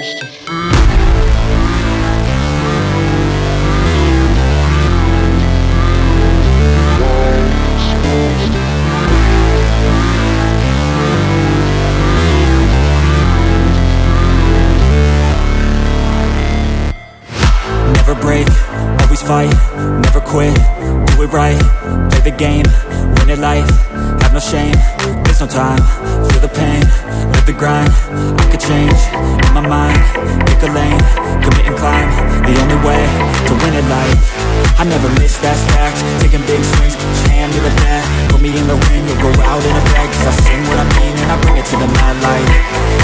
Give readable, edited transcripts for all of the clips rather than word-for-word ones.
Never break, always fight, never quit, do it right, play the game, win it life, have no shame, there's no time, feel the pain, live the grind, I could change, in my mind, pick a lane, commit and climb, the only way to win it life, I never miss, that's fact, taking big swings, put your hand to the bat, put me in the ring, you'll go out in a bag, cause I sing what I mean and I bring it to the mad light,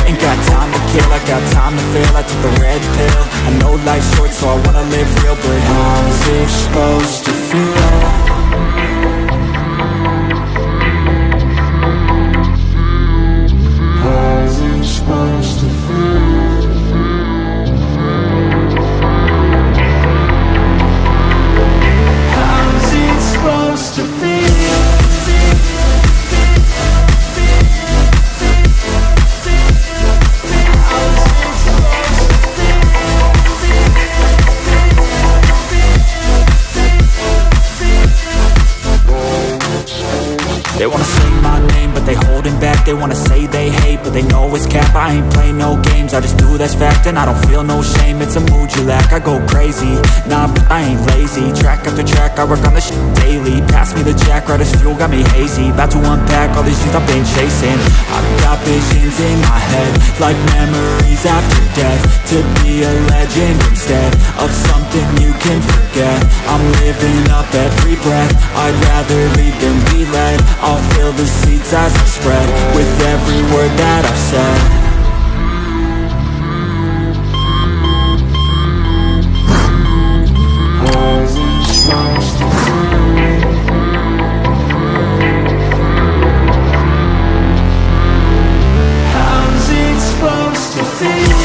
ain't got time to kill, I got time to feel, I took the red pill, I know life's short so I wanna live real, but how's it supposed to feel? How's it supposed to feel? How's it supposed to feel? They wanna say my name, but they holding back. They wanna say they hate, but they know it's cap. I ain't play no games, I just do that's fact. And I don't feel no shame, it's a mood you lack. I go crazy, nah, but I ain't lazy. Track after track, I work on this shit daily. Pass me the jack, right as fuel, got me hazy. About to unpack all these things I've been chasing. I've got visions in my head, like memories after death. To be a legend instead of something you can forget. I'm living up every breath, I'd rather lead than be led. I'll fill the seats as I spread with every word that I've said. How's it supposed to feel? How's it supposed to feel?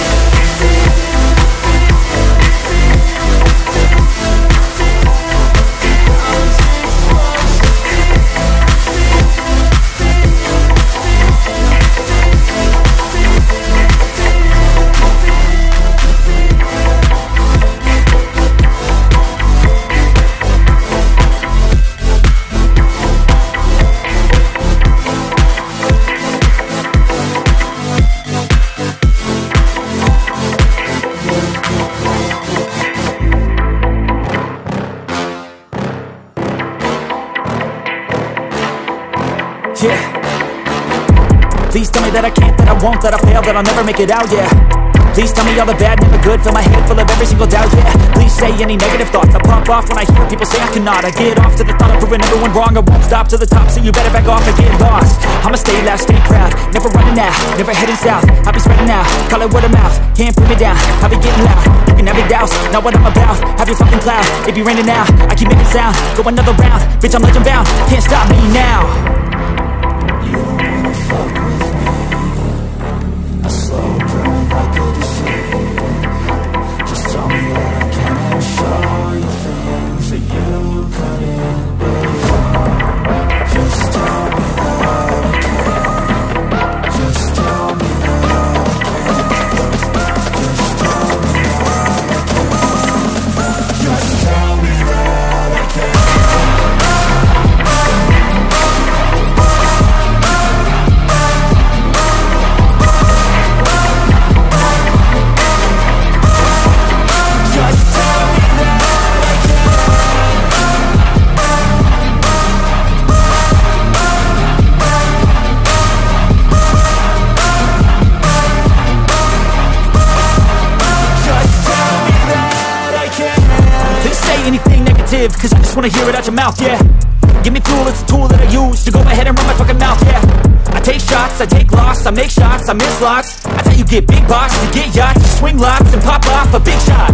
Yeah. Please tell me that I can't, that I won't, that I fail, that I'll never make it out, yeah. Please tell me all the bad, never good, fill my head full of every single doubt, yeah. Please say any negative thoughts, I pop off when I hear people say I cannot. I get off to the thought of proving everyone wrong, I won't stop to the top, so you better back off and get lost. I'ma stay loud, stay proud, never running out, never heading south. I'll be spreading out, call it word of mouth, can't put me down, I'll be getting loud. You can have your doubts, not what I'm about, have your fucking cloud. It be raining now, I keep making sound, go another round, bitch I'm legend bound, can't stop me now. You don't wanna fuck with me, a slow burn like a disease. Just tell me that I can and show you things that you couldn't believe. Just tell me that I can. Just tell me that I can. Just tell me that I can. Just tell me that I can. Cause I just wanna hear it out your mouth, yeah. Give me fuel, it's a tool that I use to go ahead and run my fucking mouth, yeah. I take shots, I take loss, I make shots, I miss lots. That's how you get big box, you get yachts, you swing lots and pop off a big shot.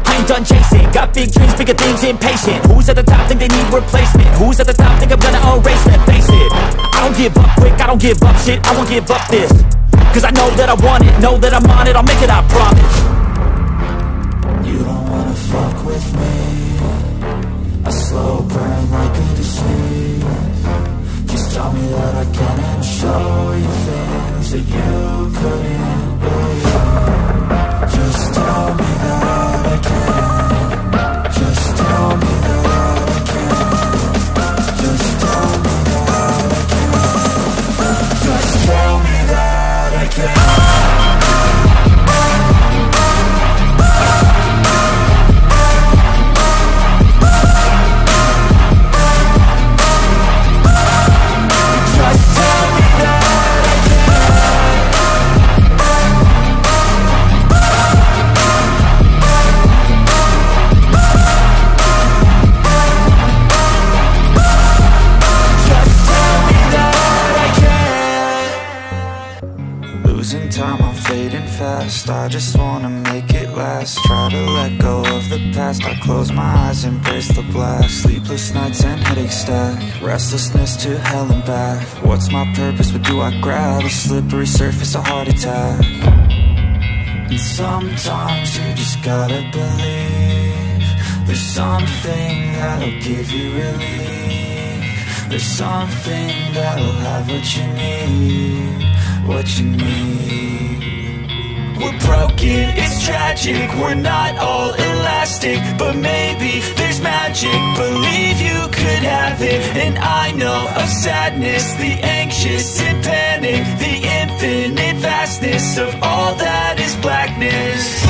I ain't done chasing, got big dreams, bigger things, impatient. Who's at the top think they need replacement? Who's at the top think I'm gonna erase them? Face it, I don't give up quick, I don't give up shit, I won't give up this. Cause I know that I want it, know that I'm on it, I'll make it, I promise. You don't wanna fuck with me, a slow burn like a disease. Just tell me that I can and show you things that you couldn't believe. fast. I just wanna make it last. Try to let go of the past. I close my eyes, embrace the blast. Sleepless nights and headaches stack. Restlessness to hell and back. What's my purpose, what do I grab? A slippery surface, a heart attack. And sometimes you just gotta believe there's something that'll give you relief. There's something that'll have what you need. What you need. We're broken, it's tragic. We're not all elastic, but maybe there's magic. Believe you could have it. And I know of sadness, the anxious and panic, the infinite vastness of all that is blackness.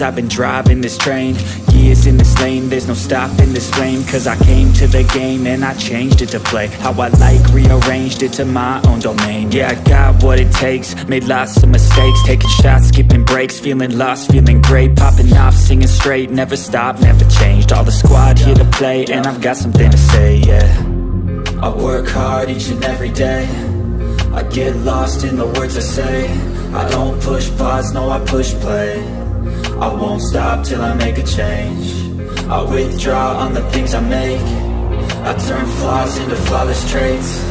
I've been driving this train, years in this lane, there's no stopping this flame. Cause I came to the game and I changed it to play how I like, rearranged it to my own domain. Yeah, I got what it takes, made lots of mistakes, taking shots, skipping breaks, feeling lost, feeling great, popping off, singing straight, never stopped, never changed. All the squad here to play and I've got something to say, yeah. I work hard each and every day, I get lost in the words I say. I don't push pause, no I push play. I won't stop till I make a change. I withdraw on the things I make. I turn flaws into flawless traits.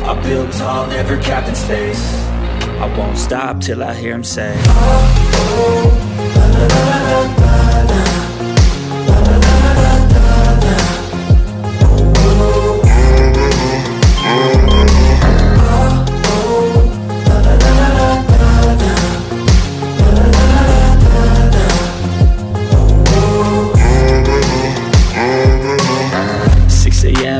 I build tall, never capped in space. I won't stop till I hear him say, oh, oh, la, la, la, la, la, la.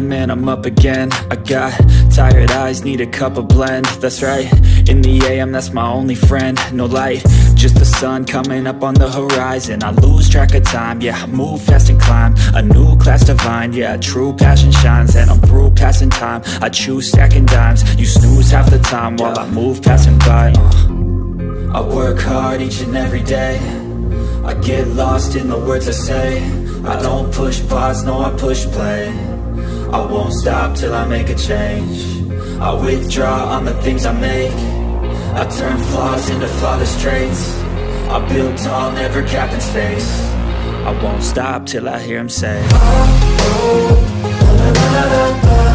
Man, I'm up again. I got tired eyes, need a cup of blend. That's right, in the AM, that's my only friend. No light, just the sun coming up on the horizon. I lose track of time, yeah, I move fast and climb a new class divine, yeah, true passion shines. And I'm through passing time, I choose stacking dimes. You snooze half the time while I move passing by. I work hard each and every day, I get lost in the words I say. I don't push pause, no I push play. I won't stop till I make a change. I withdraw on the things I make. I turn flaws into flawless traits. I build tall, never capped in space. I won't stop till I hear him say, oh, oh, la, la, la, la, la.